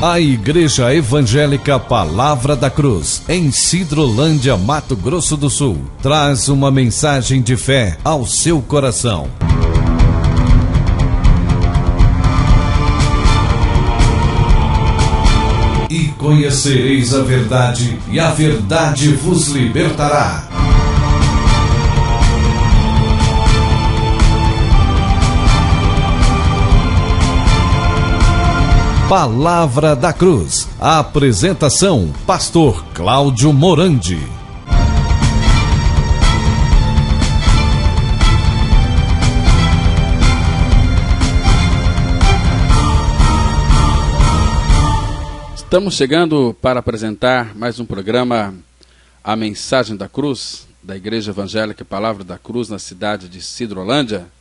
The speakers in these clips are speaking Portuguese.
A Igreja Evangélica Palavra da Cruz, em Sidrolândia, Mato Grosso do Sul, traz uma mensagem de fé ao seu coração. E conhecereis a verdade, e a verdade vos libertará. Palavra da Cruz. A apresentação: Pastor Cláudio Morandi. Estamos chegando para apresentar mais um programa, A Mensagem da Cruz, da Igreja Evangélica Palavra da Cruz, na cidade de Sidrolândia.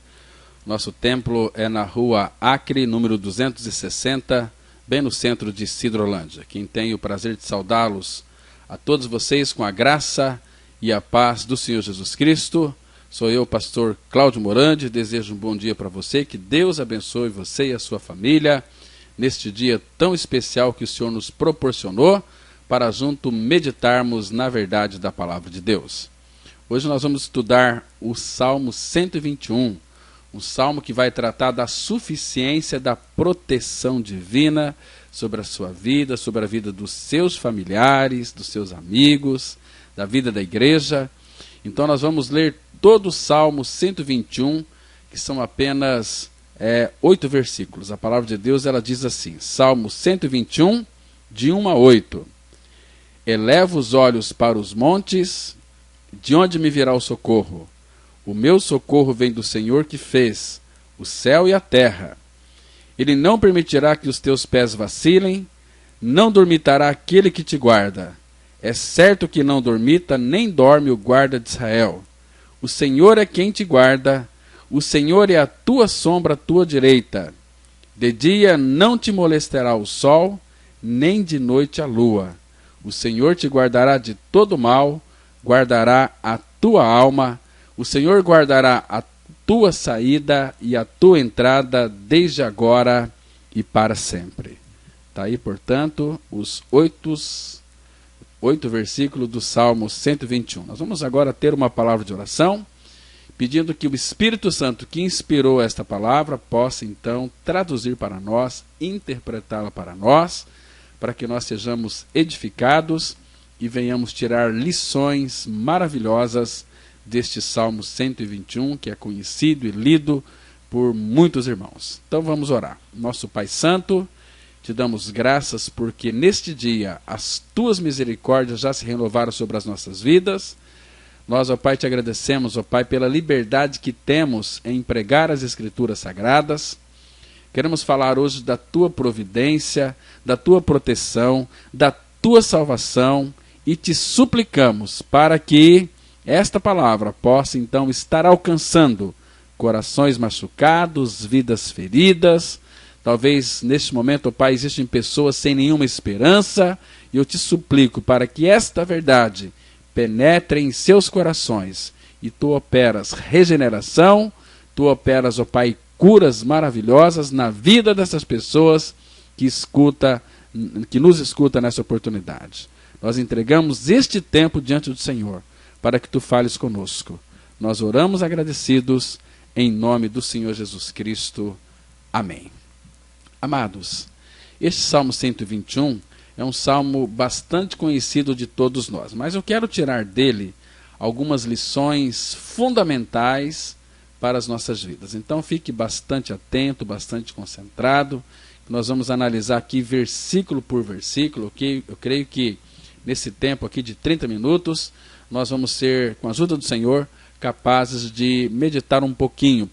Nosso templo é na rua Acre, número 260, bem no centro de Sidrolândia. Quem tem o prazer de saudá-los a todos vocês com a graça e a paz do Senhor Jesus Cristo. Sou eu, pastor Cláudio Morandi. Desejo um bom dia para você, que Deus abençoe você e a sua família neste dia tão especial que o Senhor nos proporcionou para junto meditarmos na verdade da palavra de Deus. Hoje nós vamos estudar o Salmo 121, um salmo que vai tratar da suficiência da proteção divina sobre a sua vida, sobre a vida dos seus familiares, dos seus amigos, da vida da igreja. Então nós vamos ler todo o Salmo 121, que são apenas 8 versículos. A palavra de Deus, ela diz assim, Salmo 121, de 1 a 8. Eleva os olhos para os montes, de onde me virá o socorro? O meu socorro vem do Senhor que fez o céu e a terra. Ele não permitirá que os teus pés vacilem, não dormitará aquele que te guarda. É certo que não dormita, nem dorme o guarda de Israel. O Senhor é quem te guarda, o Senhor é a tua sombra à tua direita. De dia não te molestará o sol, nem de noite a lua. O Senhor te guardará de todo mal, guardará a tua alma. O Senhor guardará a tua saída e a tua entrada desde agora e para sempre. Está aí, portanto, os 8 versículos do Salmo 121. Nós vamos agora ter uma palavra de oração, pedindo que o Espírito Santo que inspirou esta palavra possa então traduzir para nós, interpretá-la para nós, para que nós sejamos edificados e venhamos tirar lições maravilhosas deste Salmo 121, que é conhecido e lido por muitos irmãos. Então vamos orar. Nosso Pai Santo, te damos graças porque neste dia as tuas misericórdias já se renovaram sobre as nossas vidas. Nós, ó Pai, te agradecemos, ó Pai, pela liberdade que temos em pregar as Escrituras Sagradas. Queremos falar hoje da tua providência, da tua proteção, da tua salvação e te suplicamos para que esta palavra possa então estar alcançando corações machucados, vidas feridas. Talvez neste momento, ó Pai, existem pessoas sem nenhuma esperança, e eu te suplico para que esta verdade penetre em seus corações e tu operas regeneração, tu operas, ó Pai, curas maravilhosas na vida dessas pessoas que nos escuta nessa oportunidade. Nós entregamos este tempo diante do Senhor, para que tu fales conosco. Nós oramos agradecidos em nome do Senhor Jesus Cristo. Amém. Amados, este Salmo 121 é um salmo bastante conhecido de todos nós, mas eu quero tirar dele algumas lições fundamentais para as nossas vidas. Então fique bastante atento, bastante concentrado. Nós vamos analisar aqui versículo por versículo, ok? Eu creio que nesse tempo aqui de 30 minutos, nós vamos ser, com a ajuda do Senhor, capazes de meditar um pouquinho,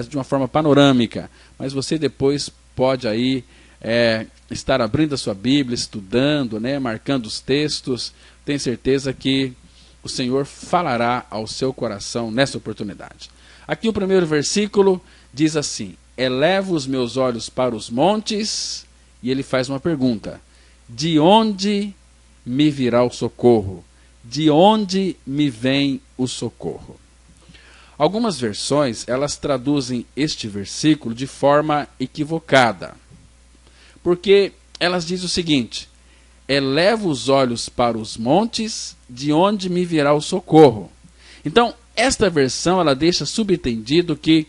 de uma forma panorâmica. Mas você depois pode aí estar abrindo a sua Bíblia, estudando, marcando os textos. Tenho certeza que o Senhor falará ao seu coração nessa oportunidade. Aqui o primeiro versículo diz assim: eleva os meus olhos para os montes, e ele faz uma pergunta: de onde me virá o socorro? De onde me vem o socorro? Algumas versões, elas traduzem este versículo de forma equivocada. Porque elas dizem o seguinte: eleva os olhos para os montes, de onde me virá o socorro. Então, esta versão ela deixa subentendido que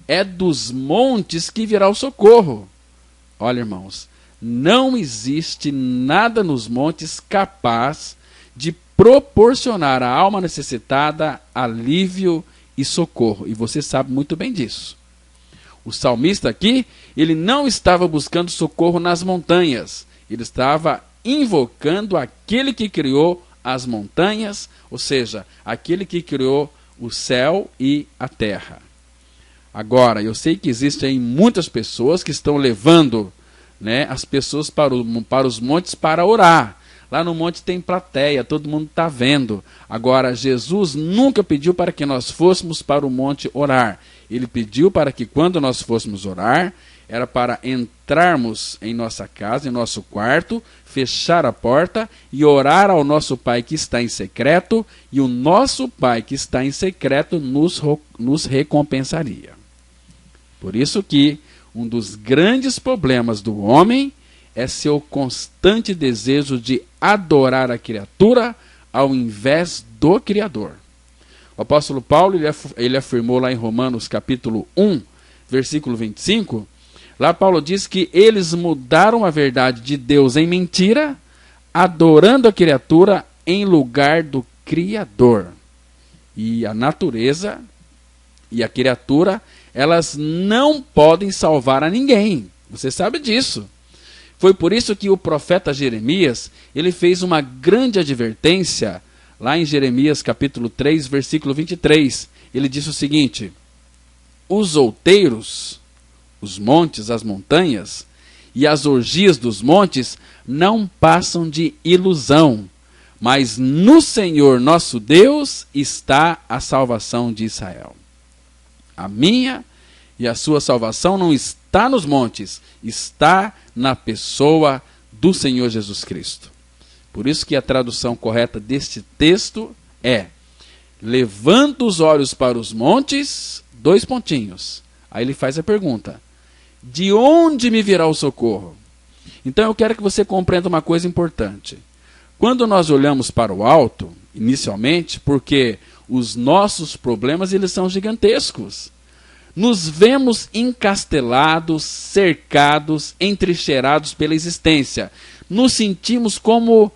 é dos montes que virá o socorro. Olha, irmãos, não existe nada nos montes capaz de proporcionar à alma necessitada alívio e socorro. E você sabe muito bem disso. O salmista aqui, ele não estava buscando socorro nas montanhas. Ele estava invocando aquele que criou as montanhas, ou seja, aquele que criou o céu e a terra. Agora, eu sei que existem muitas pessoas que estão levando, né, as pessoas para os montes para orar. Lá no monte tem plateia, todo mundo está vendo. Agora, Jesus nunca pediu para que nós fôssemos para o monte orar. Ele pediu para que quando nós fôssemos orar, era para entrarmos em nossa casa, em nosso quarto, fechar a porta e orar ao nosso Pai que está em secreto, e o nosso Pai que está em secreto nos recompensaria. Por isso que um dos grandes problemas do homem é seu constante desejo de adorar a criatura ao invés do Criador. O apóstolo Paulo ele afirmou lá em Romanos capítulo 1, versículo 25, lá Paulo diz que eles mudaram a verdade de Deus em mentira, adorando a criatura em lugar do Criador. E a natureza e a criatura, elas não podem salvar a ninguém. Você sabe disso. Foi por isso que o profeta Jeremias, ele fez uma grande advertência, lá em Jeremias capítulo 3, versículo 23. Ele disse o seguinte: os outeiros, os montes, as montanhas, e as orgias dos montes não passam de ilusão, mas no Senhor nosso Deus está a salvação de Israel. A minha e a sua salvação não está nos montes, está na pessoa do Senhor Jesus Cristo. Por isso que a tradução correta deste texto é: levanta os olhos para os montes, dois pontinhos. Aí ele faz a pergunta: de onde me virá o socorro? Então eu quero que você compreenda uma coisa importante. Quando nós olhamos para o alto, inicialmente, porque os nossos problemas eles são gigantescos, nos vemos encastelados, cercados, entrincheirados pela existência. Nos sentimos como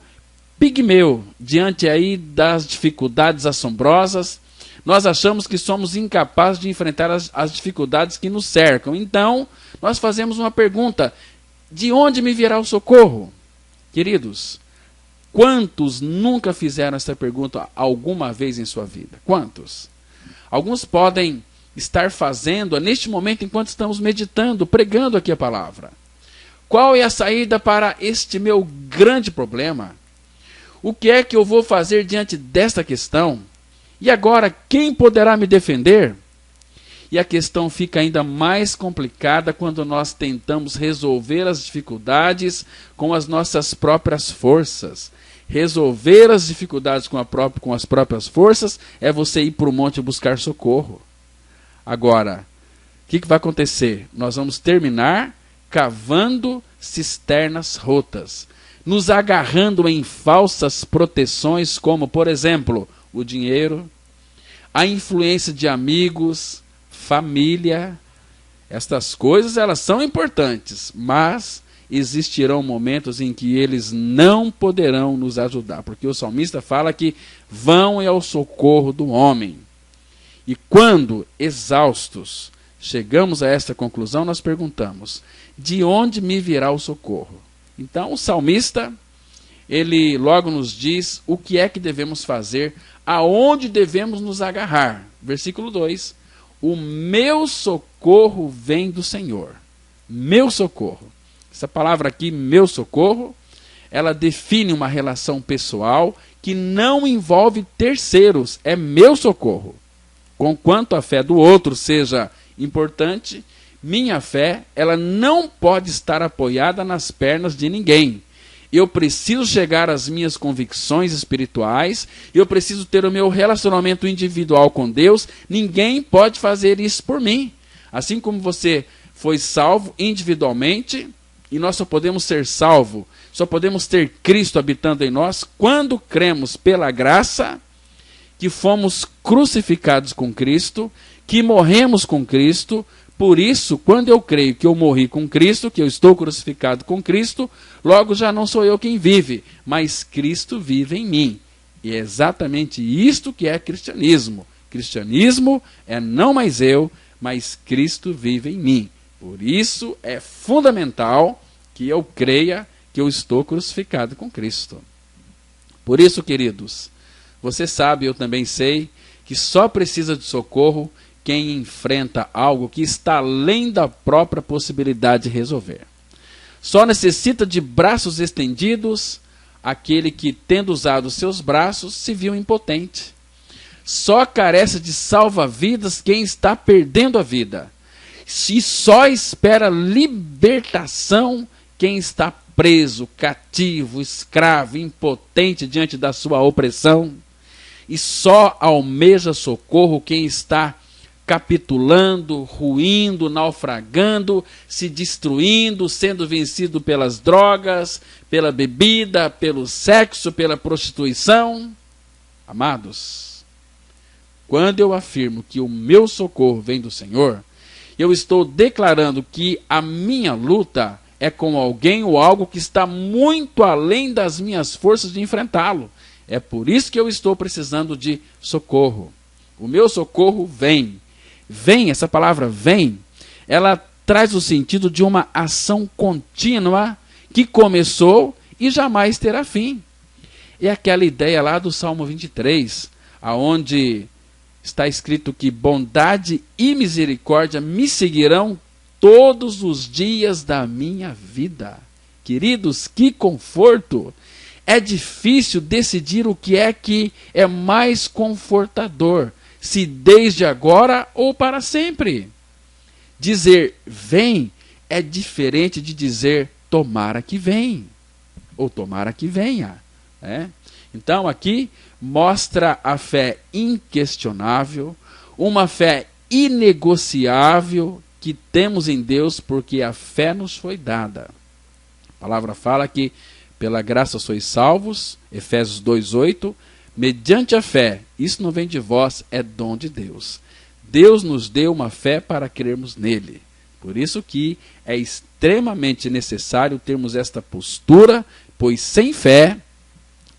pigmeu diante aí das dificuldades assombrosas. Nós achamos que somos incapazes de enfrentar as dificuldades que nos cercam. Então, nós fazemos uma pergunta: de onde me virá o socorro? Queridos, quantos nunca fizeram essa pergunta alguma vez em sua vida? Quantos? Alguns podem estar fazendo neste momento enquanto estamos meditando, pregando aqui a palavra. Qual é a saída para este meu grande problema? O que é que eu vou fazer diante desta questão? E agora, quem poderá me defender? E a questão fica ainda mais complicada quando nós tentamos resolver as dificuldades com as nossas próprias forças. Resolver as dificuldades com as próprias forças é você ir para o monte buscar socorro. Agora, o que vai acontecer? Nós vamos terminar cavando cisternas rotas, nos agarrando em falsas proteções, como, por exemplo, o dinheiro, a influência de amigos, família. Estas coisas elas são importantes, mas existirão momentos em que eles não poderão nos ajudar, porque o salmista fala que vão ao socorro do homem. E quando, exaustos, chegamos a esta conclusão, nós perguntamos: de onde me virá o socorro? Então o salmista, ele logo nos diz o que é que devemos fazer, aonde devemos nos agarrar. Versículo 2: o meu socorro vem do Senhor. Meu socorro. Essa palavra aqui, meu socorro, ela define uma relação pessoal que não envolve terceiros. É meu socorro. Conquanto a fé do outro seja importante, minha fé, ela não pode estar apoiada nas pernas de ninguém. Eu preciso chegar às minhas convicções espirituais, eu preciso ter o meu relacionamento individual com Deus. Ninguém pode fazer isso por mim. Assim como você foi salvo individualmente, E nós só podemos ser salvos, só podemos ter Cristo habitando em nós quando cremos pela graça que fomos crucificados com Cristo, que morremos com Cristo. Por isso, quando eu creio que eu morri com Cristo, que eu estou crucificado com Cristo, logo já não sou eu quem vive, mas Cristo vive em mim. E é exatamente isto que é cristianismo. Cristianismo é não mais eu, mas Cristo vive em mim. Por isso é fundamental que eu creia que eu estou crucificado com Cristo. Por isso, queridos, você sabe, eu também sei, que só precisa de socorro quem enfrenta algo que está além da própria possibilidade de resolver. Só necessita de braços estendidos aquele que, tendo usado seus braços, se viu impotente. Só carece de salva-vidas quem está perdendo a vida. E só espera libertação quem está preso, cativo, escravo, impotente diante da sua opressão. E só almeja socorro quem está capitulando, ruindo, naufragando, se destruindo, sendo vencido pelas drogas, pela bebida, pelo sexo, pela prostituição. Amados, quando eu afirmo que o meu socorro vem do Senhor, eu estou declarando que a minha luta é com alguém ou algo que está muito além das minhas forças de enfrentá-lo. É por isso que eu estou precisando de socorro. O meu socorro vem. Vem, essa palavra vem, ela traz o sentido de uma ação contínua que começou e jamais terá fim. É aquela ideia lá do Salmo 23, aonde está escrito que bondade e misericórdia me seguirão todos os dias da minha vida. Queridos, que conforto! É difícil decidir o que é mais confortador, se desde agora ou para sempre. Dizer vem é diferente de dizer tomara que vem, ou tomara que venha. Então aqui mostra a fé inquestionável, uma fé inegociável que temos em Deus, porque a fé nos foi dada. A palavra fala que pela graça sois salvos, Efésios 2:8, mediante a fé. Isso não vem de vós, é dom de Deus. Deus nos deu uma fé para crermos nele. Por isso que é extremamente necessário termos esta postura, pois sem fé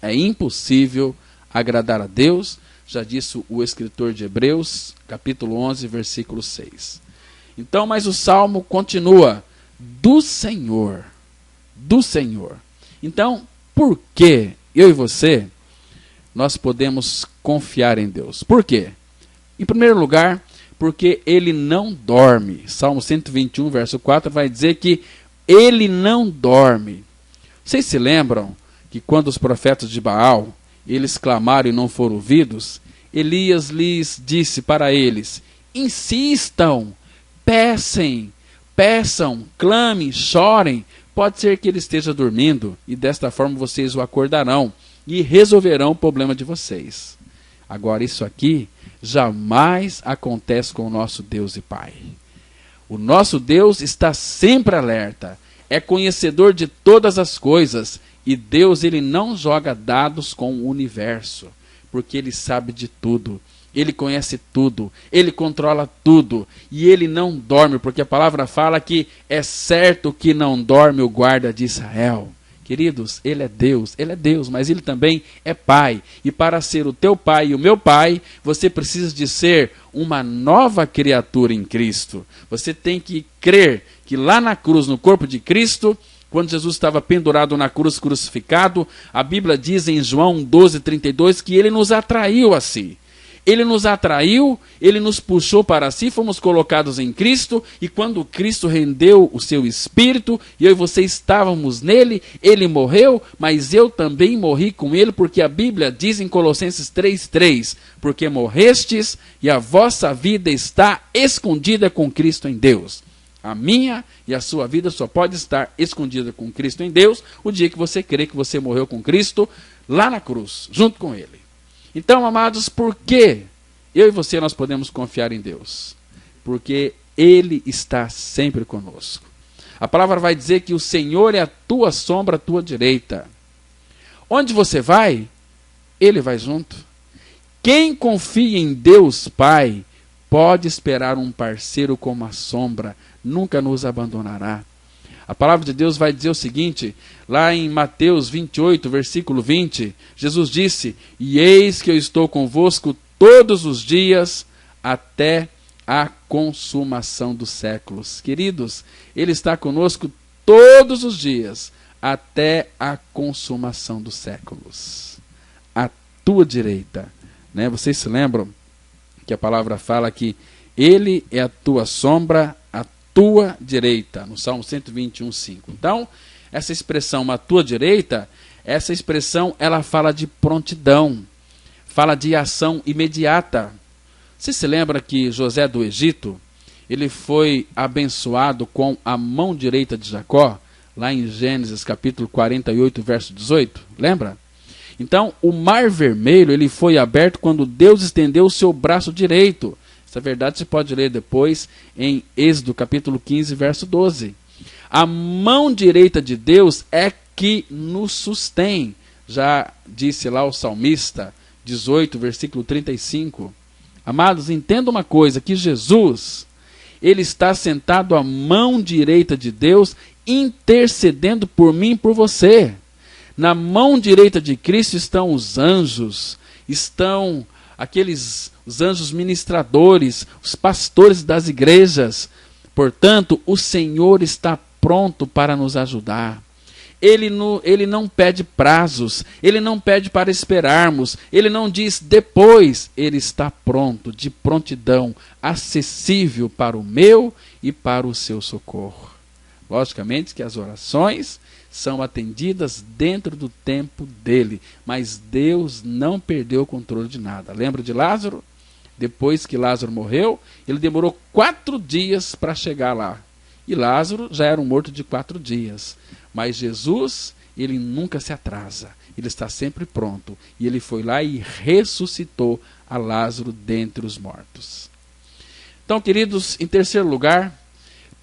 é impossível agradar a Deus, já disse o escritor de Hebreus, capítulo 11, versículo 6. Então, mas o Salmo continua, do Senhor, do Senhor. Então, por que eu e você, nós podemos confiar em Deus? Por quê? Em primeiro lugar, porque Ele não dorme. Salmo 121, verso 4, vai dizer que Ele não dorme. Vocês se lembram que quando os profetas de Baal, eles clamaram e não foram ouvidos, Elias lhes disse para eles, insistam, peçam, clamem, chorem, pode ser que ele esteja dormindo, e desta forma vocês o acordarão, e resolverão o problema de vocês. Agora isso aqui jamais acontece com o nosso Deus e Pai. O nosso Deus está sempre alerta, é conhecedor de todas as coisas, e Deus ele não joga dados com o universo, porque Ele sabe de tudo, Ele conhece tudo, Ele controla tudo, e Ele não dorme, porque a palavra fala que é certo que não dorme o guarda de Israel. Queridos, Ele é Deus, mas Ele também é Pai, e para ser o teu Pai e o meu Pai, você precisa de ser uma nova criatura em Cristo. Você tem que crer que lá na cruz, no corpo de Cristo, quando Jesus estava pendurado na cruz, crucificado, a Bíblia diz em João 12:32 que Ele nos atraiu a si. Ele nos atraiu, Ele nos puxou para si, fomos colocados em Cristo, e quando Cristo rendeu o seu Espírito, e eu e você estávamos nele, Ele morreu, mas eu também morri com Ele, porque a Bíblia diz em Colossenses 3:3, porque morrestes e a vossa vida está escondida com Cristo em Deus. A minha e a sua vida só pode estar escondida com Cristo em Deus o dia que você crê que você morreu com Cristo lá na cruz, junto com Ele. Então, amados, por que eu e você nós podemos confiar em Deus? Porque Ele está sempre conosco. A palavra vai dizer que o Senhor é a tua sombra, a tua direita. Onde você vai, Ele vai junto. Quem confia em Deus Pai, pode esperar um parceiro como a sombra, nunca nos abandonará. A palavra de Deus vai dizer o seguinte, lá em Mateus 28, versículo 20, Jesus disse, e eis que eu estou convosco todos os dias, até a consumação dos séculos. Queridos, Ele está conosco todos os dias, até a consumação dos séculos. À tua direita. Né? Vocês se lembram que a palavra fala que Ele é a tua sombra, a tua direita, no Salmo 121, 5. Então, essa expressão, a tua direita, essa expressão, ela fala de prontidão, fala de ação imediata. Você se lembra que José do Egito, ele foi abençoado com a mão direita de Jacó, lá em Gênesis capítulo 48, verso 18? Lembra? Então, o Mar Vermelho, ele foi aberto quando Deus estendeu o seu braço direito. Essa verdade você pode ler depois em Êxodo capítulo 15, verso 12. A mão direita de Deus é que nos sustém. Já disse lá o salmista 18, versículo 35. Amados, entenda uma coisa, que Jesus, Ele está sentado à mão direita de Deus, intercedendo por mim e por você. Na mão direita de Cristo estão os anjos, estão os anjos ministradores, os pastores das igrejas. Portanto, o Senhor está pronto para nos ajudar. Ele não pede prazos, Ele não pede para esperarmos, Ele não diz depois, Ele está pronto, de prontidão, acessível para o meu e para o seu socorro. Logicamente que as orações são atendidas dentro do tempo dele, mas Deus não perdeu o controle de nada. Lembra de Lázaro? Depois que Lázaro morreu, ele demorou 4 dias para chegar lá. E Lázaro já era um morto de 4 dias. Mas Jesus, ele nunca se atrasa. Ele está sempre pronto. E ele foi lá e ressuscitou a Lázaro dentre os mortos. Então, queridos, em terceiro lugar,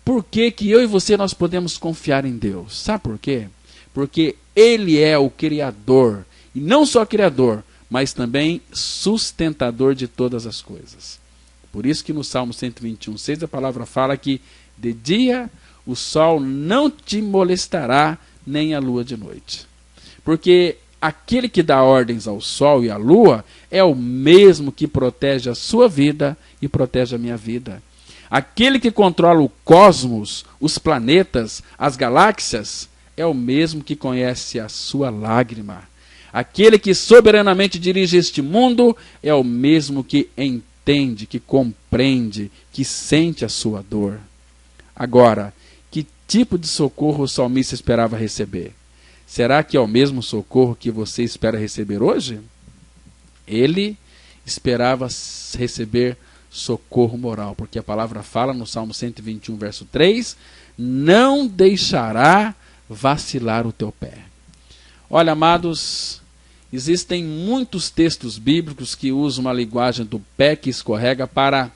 por que eu e você nós podemos confiar em Deus? Sabe por quê? Porque Ele é o Criador. E não só Criador, mas também sustentador de todas as coisas. Por isso que no Salmo 121, 6, a palavra fala que de dia o sol não te molestará, nem a lua de noite. Porque aquele que dá ordens ao sol e à lua é o mesmo que protege a sua vida e protege a minha vida. Aquele que controla o cosmos, os planetas, as galáxias, é o mesmo que conhece a sua lágrima. Aquele que soberanamente dirige este mundo é o mesmo que entende, que compreende, que sente a sua dor. Agora, que tipo de socorro o salmista esperava receber? Será que é o mesmo socorro que você espera receber hoje? Ele esperava receber socorro moral, porque a palavra fala no Salmo 121, verso 3, não deixará vacilar o teu pé. Olha, amados, existem muitos textos bíblicos que usam uma linguagem do pé que escorrega para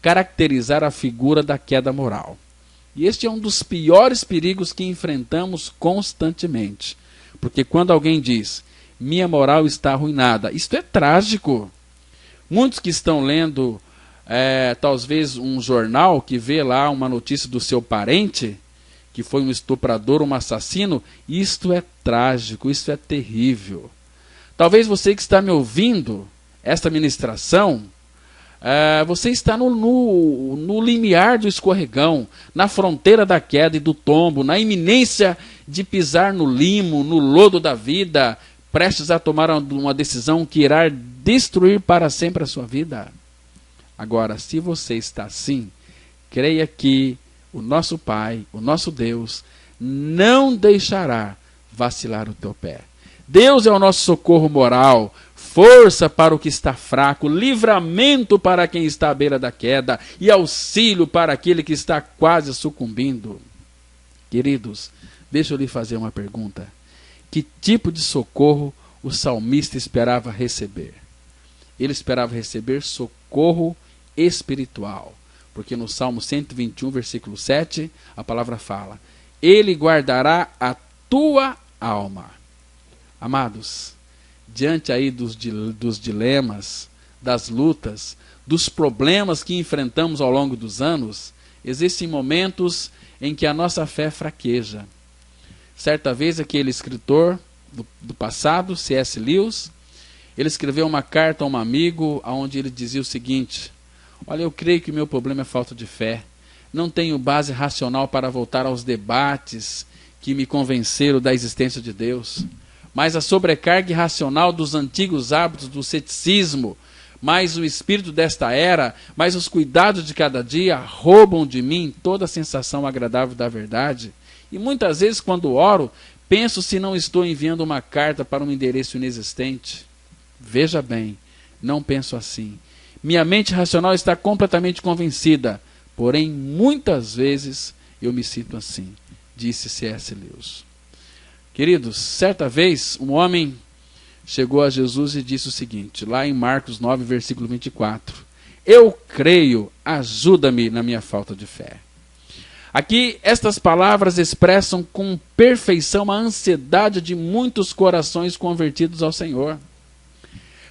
caracterizar a figura da queda moral. E este é um dos piores perigos que enfrentamos constantemente. Porque quando alguém diz, minha moral está arruinada, isto é trágico. Muitos que estão lendo talvez um jornal que vê lá uma notícia do seu parente, que foi um estuprador, um assassino, isto é trágico, isso é terrível. Talvez você que está me ouvindo, esta ministração, você está no limiar do escorregão, na fronteira da queda e do tombo, na iminência de pisar no limo, no lodo da vida, prestes a tomar uma decisão que irá destruir para sempre a sua vida. Agora, se você está assim, creia que o nosso Pai, o nosso Deus, não deixará vacilar o teu pé. Deus é o nosso socorro moral, força para o que está fraco, livramento para quem está à beira da queda e auxílio para aquele que está quase sucumbindo. Queridos, deixa eu lhe fazer uma pergunta. Que tipo de socorro o salmista esperava receber? Ele esperava receber socorro espiritual, Porque no Salmo 121, versículo 7, a palavra fala: Ele guardará a tua alma. Amados, diante aí dos dilemas, das lutas, dos problemas que enfrentamos ao longo dos anos, existem momentos em que a nossa fé fraqueja. Certa vez, aquele escritor do passado, C.S. Lewis, ele escreveu uma carta a um amigo, onde ele dizia o seguinte: olha, eu creio que o meu problema é falta de fé. Não tenho base racional para voltar aos debates que me convenceram da existência de Deus. Mas a sobrecarga irracional dos antigos hábitos do ceticismo, mais o espírito desta era, mais os cuidados de cada dia, roubam de mim toda a sensação agradável da verdade. E muitas vezes, quando oro, penso se não estou enviando uma carta para um endereço inexistente. Veja bem, não penso assim. Minha mente racional está completamente convencida, porém, muitas vezes eu me sinto assim, disse C.S. Lewis. Queridos, certa vez um homem chegou a Jesus e disse o seguinte, lá em Marcos 9, versículo 24: Eu creio, ajuda-me na minha falta de fé. Aqui, estas palavras expressam com perfeição a ansiedade de muitos corações convertidos ao Senhor.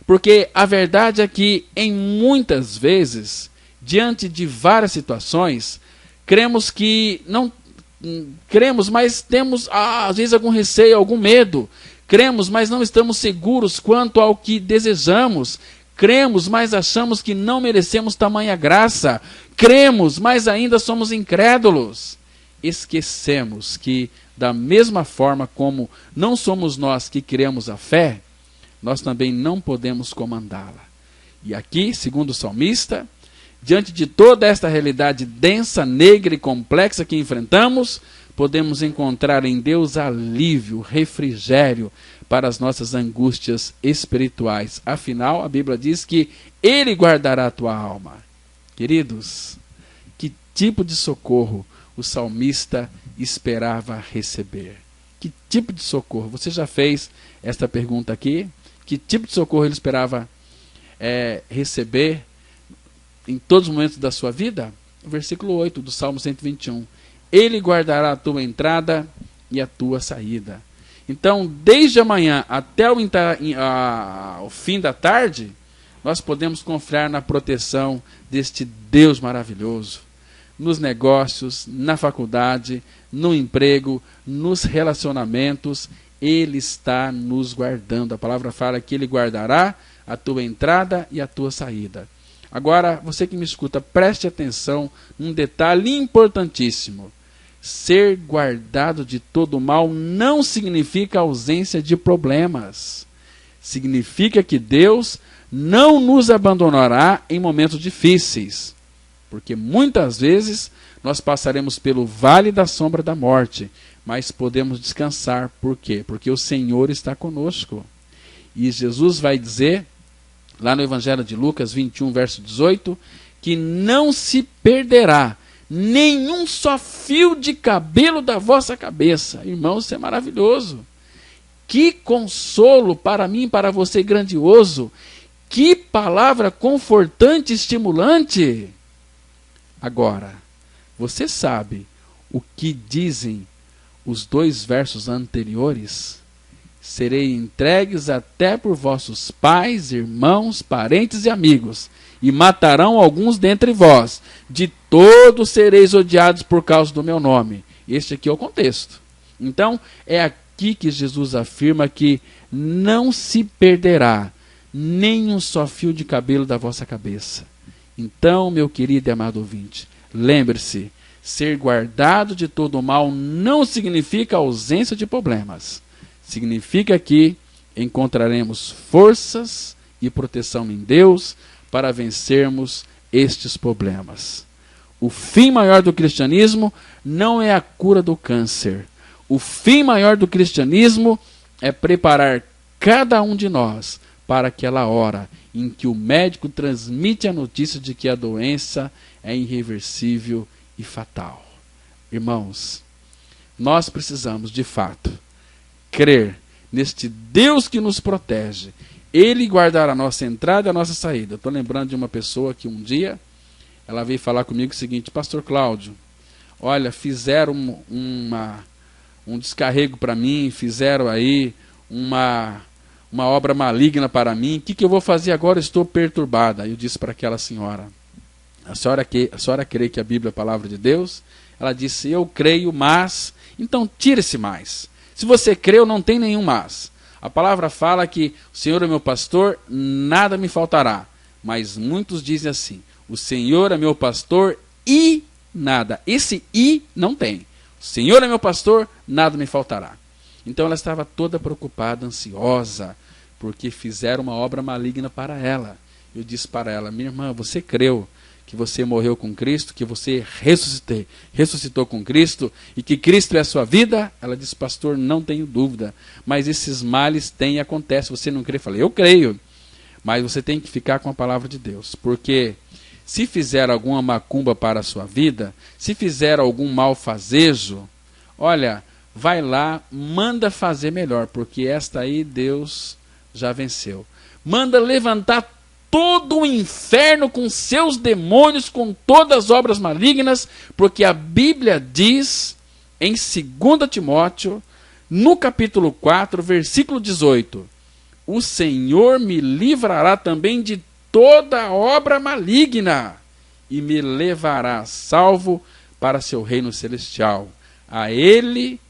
Porque a verdade é que, em muitas vezes, diante de várias situações, cremos, mas temos às vezes algum receio, algum medo. Cremos, mas não estamos seguros quanto ao que desejamos. Cremos, mas achamos que não merecemos tamanha graça. Cremos, mas ainda somos incrédulos. Esquecemos que, da mesma forma como não somos nós que criamos a fé, nós também não podemos comandá-la. E aqui, segundo o salmista, diante de toda esta realidade densa, negra e complexa que enfrentamos, podemos encontrar em Deus alívio, refrigério para as nossas angústias espirituais. Afinal, a Bíblia diz que Ele guardará a tua alma. Queridos, que tipo de socorro o salmista esperava receber? Que tipo de socorro? Você já fez esta pergunta aqui? Que tipo de socorro ele esperava receber em todos os momentos da sua vida? O versículo 8 do Salmo 121. Ele guardará a tua entrada e a tua saída. Então, desde amanhã até o fim da tarde, nós podemos confiar na proteção deste Deus maravilhoso. Nos negócios, na faculdade, no emprego, nos relacionamentos, Ele está nos guardando. A palavra fala que Ele guardará a tua entrada e a tua saída. Agora, você que me escuta, preste atenção num detalhe importantíssimo. Ser guardado de todo mal não significa ausência de problemas. Significa que Deus não nos abandonará em momentos difíceis. Porque muitas vezes nós passaremos pelo vale da sombra da morte, mas podemos descansar. Por quê? Porque o Senhor está conosco. E Jesus vai dizer, lá no Evangelho de Lucas 21, verso 18, que não se perderá nenhum só fio de cabelo da vossa cabeça. Irmãos, isso é maravilhoso. Que consolo para mim, para você, grandioso. Que palavra confortante e estimulante. Agora, você sabe o que dizem os dois versos anteriores? Serei entregues até por vossos pais, irmãos, parentes e amigos, e matarão alguns dentre vós. De todos sereis odiados por causa do meu nome. Este aqui é o contexto. Então, é aqui que Jesus afirma que não se perderá nem um só fio de cabelo da vossa cabeça. Então, meu querido e amado ouvinte, lembre-se, ser guardado de todo o mal não significa ausência de problemas. Significa que encontraremos forças e proteção em Deus para vencermos estes problemas. O fim maior do cristianismo não é a cura do câncer. O fim maior do cristianismo é preparar cada um de nós para aquela hora em que o médico transmite a notícia de que a doença é irreversível e fatal. Irmãos, nós precisamos, de fato, crer neste Deus que nos protege. Ele guardará a nossa entrada e a nossa saída. Estou lembrando de uma pessoa que um dia, ela veio falar comigo o seguinte: Pastor Cláudio, olha, fizeram um descarrego para mim, fizeram aí uma obra maligna para mim, o que eu vou fazer agora? Eu estou perturbada. Eu disse para aquela senhora: a senhora crê que a Bíblia é a palavra de Deus? Ela disse: eu creio, mas... Então tira esse mais. Se você creu, não tem nenhum mas. A palavra fala que o Senhor é meu pastor, nada me faltará. Mas muitos dizem assim: o Senhor é meu pastor e nada. Esse e não tem. O Senhor é meu pastor, nada me faltará. Então ela estava toda preocupada, ansiosa, porque fizeram uma obra maligna para ela. Eu disse para ela: minha irmã, você creu que você morreu com Cristo, que você ressuscitou com Cristo e que Cristo é a sua vida? Ela disse: pastor, não tenho dúvida, mas esses males têm e acontecem. Você não crê? Eu falei: eu creio, mas você tem que ficar com a palavra de Deus, porque se fizer alguma macumba para a sua vida, se fizer algum malfazejo, olha, vai lá, manda fazer melhor, porque esta aí Deus já venceu. Manda levantar todo o inferno com seus demônios, com todas as obras malignas, porque a Bíblia diz em 2 Timóteo, no capítulo 4, versículo 18: o Senhor me livrará também de toda obra maligna e me levará salvo para seu reino celestial. A Ele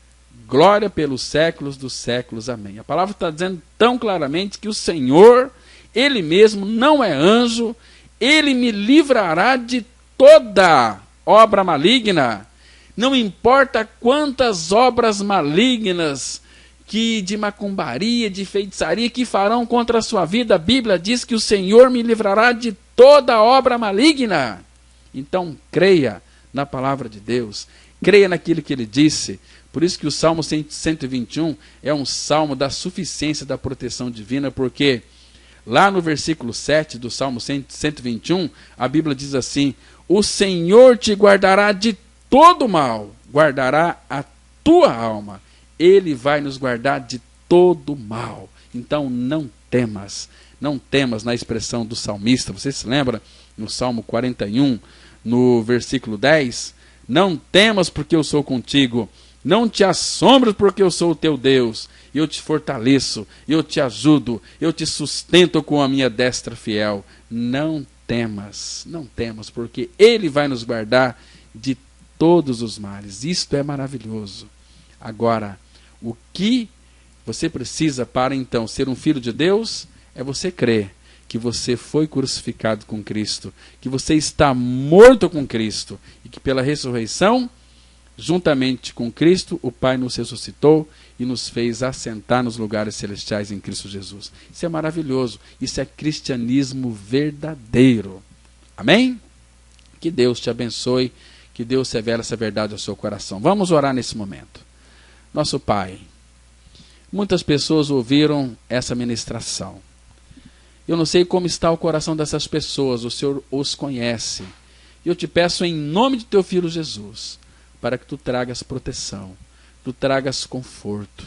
glória pelos séculos dos séculos. Amém. A palavra está dizendo tão claramente que o Senhor, Ele mesmo, não é anjo, Ele me livrará de toda obra maligna. Não importa quantas obras malignas, que de macumbaria, de feitiçaria, que farão contra a sua vida, a Bíblia diz que o Senhor me livrará de toda obra maligna. Então creia na palavra de Deus, creia naquilo que Ele disse. Por isso que o Salmo 121 é um salmo da suficiência da proteção divina, porque lá no versículo 7 do Salmo 121, a Bíblia diz assim: o Senhor te guardará de todo mal, guardará a tua alma. Ele vai nos guardar de todo mal. Então não temas, não temas, na expressão do salmista. Você se lembra no Salmo 41, no versículo 10? Não temas, porque eu sou contigo. Não te assombres, porque eu sou o teu Deus. Eu te fortaleço, eu te ajudo, eu te sustento com a minha destra fiel. Não temas, não temas, porque Ele vai nos guardar de todos os males. Isto é maravilhoso. Agora, o que você precisa para então ser um filho de Deus é você crer que você foi crucificado com Cristo, que você está morto com Cristo e que pela ressurreição, juntamente com Cristo, o Pai nos ressuscitou e nos fez assentar nos lugares celestiais em Cristo Jesus. Isso é maravilhoso. Isso é cristianismo verdadeiro. Amém? Que Deus te abençoe, que Deus revele essa verdade ao seu coração. Vamos orar nesse momento. Nosso Pai, muitas pessoas ouviram essa ministração. Eu não sei como está o coração dessas pessoas, o Senhor os conhece. E eu te peço em nome de teu Filho Jesus, para que tu tragas proteção, tu tragas conforto.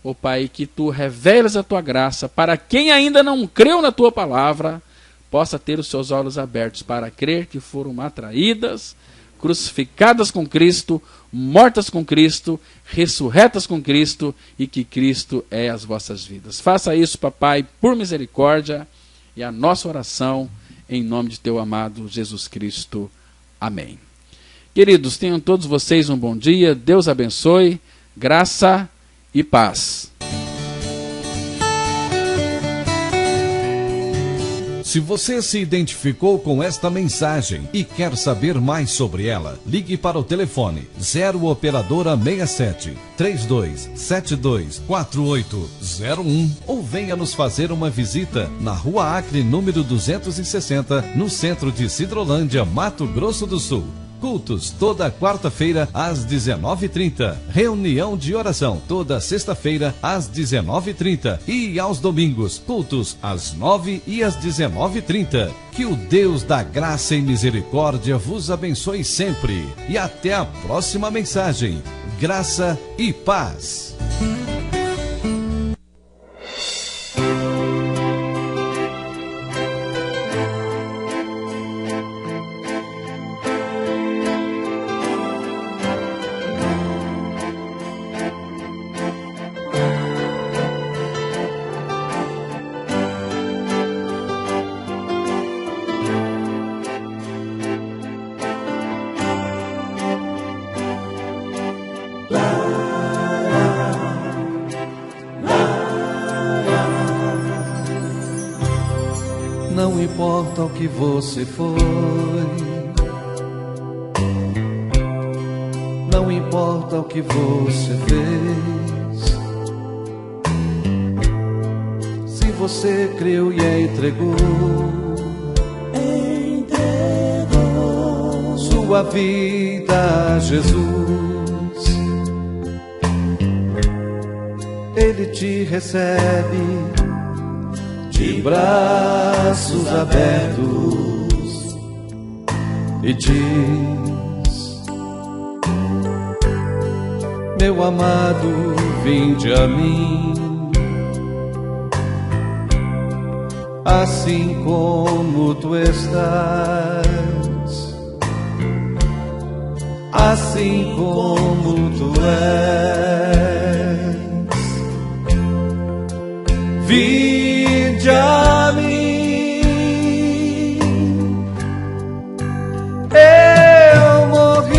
Ó Pai, que tu reveles a tua graça para quem ainda não creu na tua palavra, possa ter os seus olhos abertos para crer que foram atraídas, crucificadas com Cristo, mortas com Cristo, ressurretas com Cristo e que Cristo é as vossas vidas. Faça isso, papai, por misericórdia, e a nossa oração em nome de teu amado Jesus Cristo. Amém. Queridos, tenham todos vocês um bom dia, Deus abençoe, graça e paz. Se você se identificou com esta mensagem e quer saber mais sobre ela, ligue para o telefone 0 operadora 67 3272 4801 ou venha nos fazer uma visita na Rua Acre, número 260, no centro de Sidrolândia, Mato Grosso do Sul. Cultos toda quarta-feira às 19h30. Reunião de oração toda sexta-feira às 19h30. E aos domingos, cultos às 9h e às 19h30. Que o Deus da graça e misericórdia vos abençoe sempre. E até a próxima mensagem. Graça e paz. importa o que você foi, não importa o que você fez. Se você creu e entregou sua vida a Jesus, Ele te recebe de braços abertos e diz: meu amado, vinde a mim, assim como tu estás, assim como tu és. Vinde a mim, eu morri,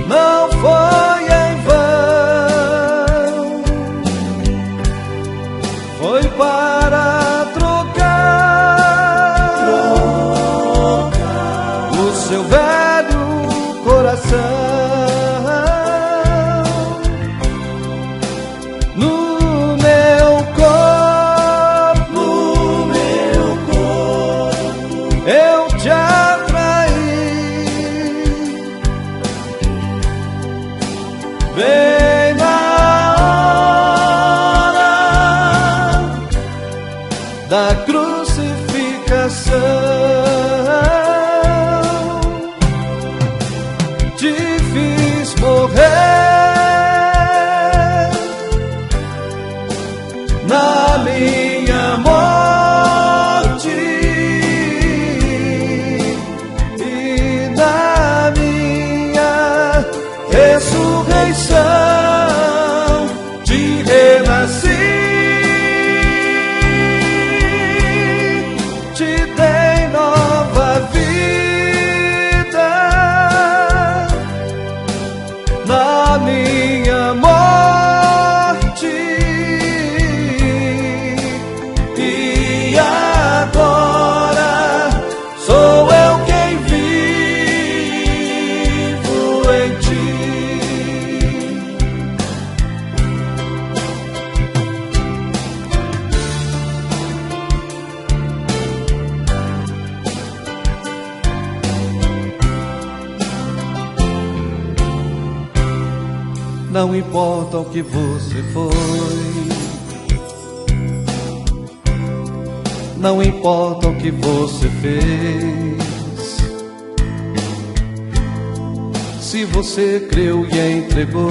não foi em vão, foi para trocar o seu velho coração da crucificação. Te fiz morrer na minha morte e na minha ressurreição. Te renasci, minha morte, e agora sou eu quem vivo em ti. Não importa o que você foi, não importa o que você fez. Se você creu e entregou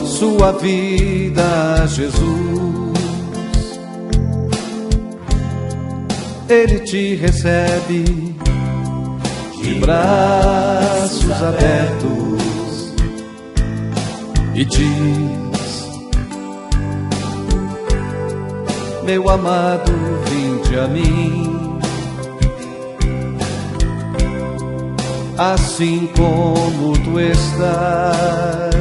sua vida a Jesus, Ele te recebe de braços abertos e diz: meu amado, vinde a mim, assim como tu estás,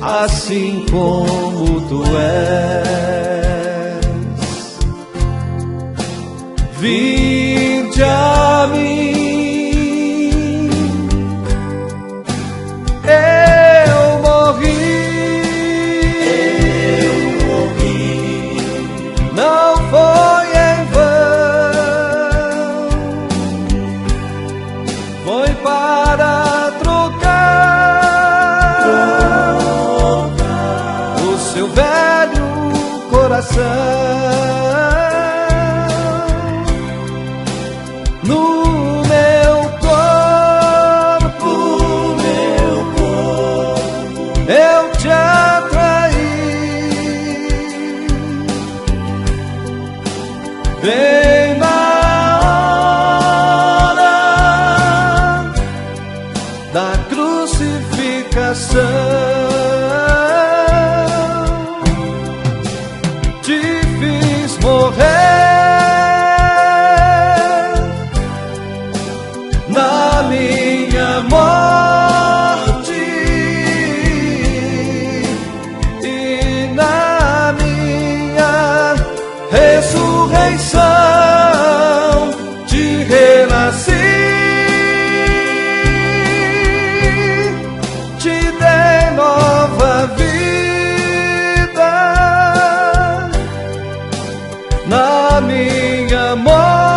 assim como tu és. Vinde a mim, eu morri, não foi em vão, foi para trocar o seu velho coração no meu corpo, eu te atraí. Vem na hora da crucificação, te fiz morrer na minha morte em amor.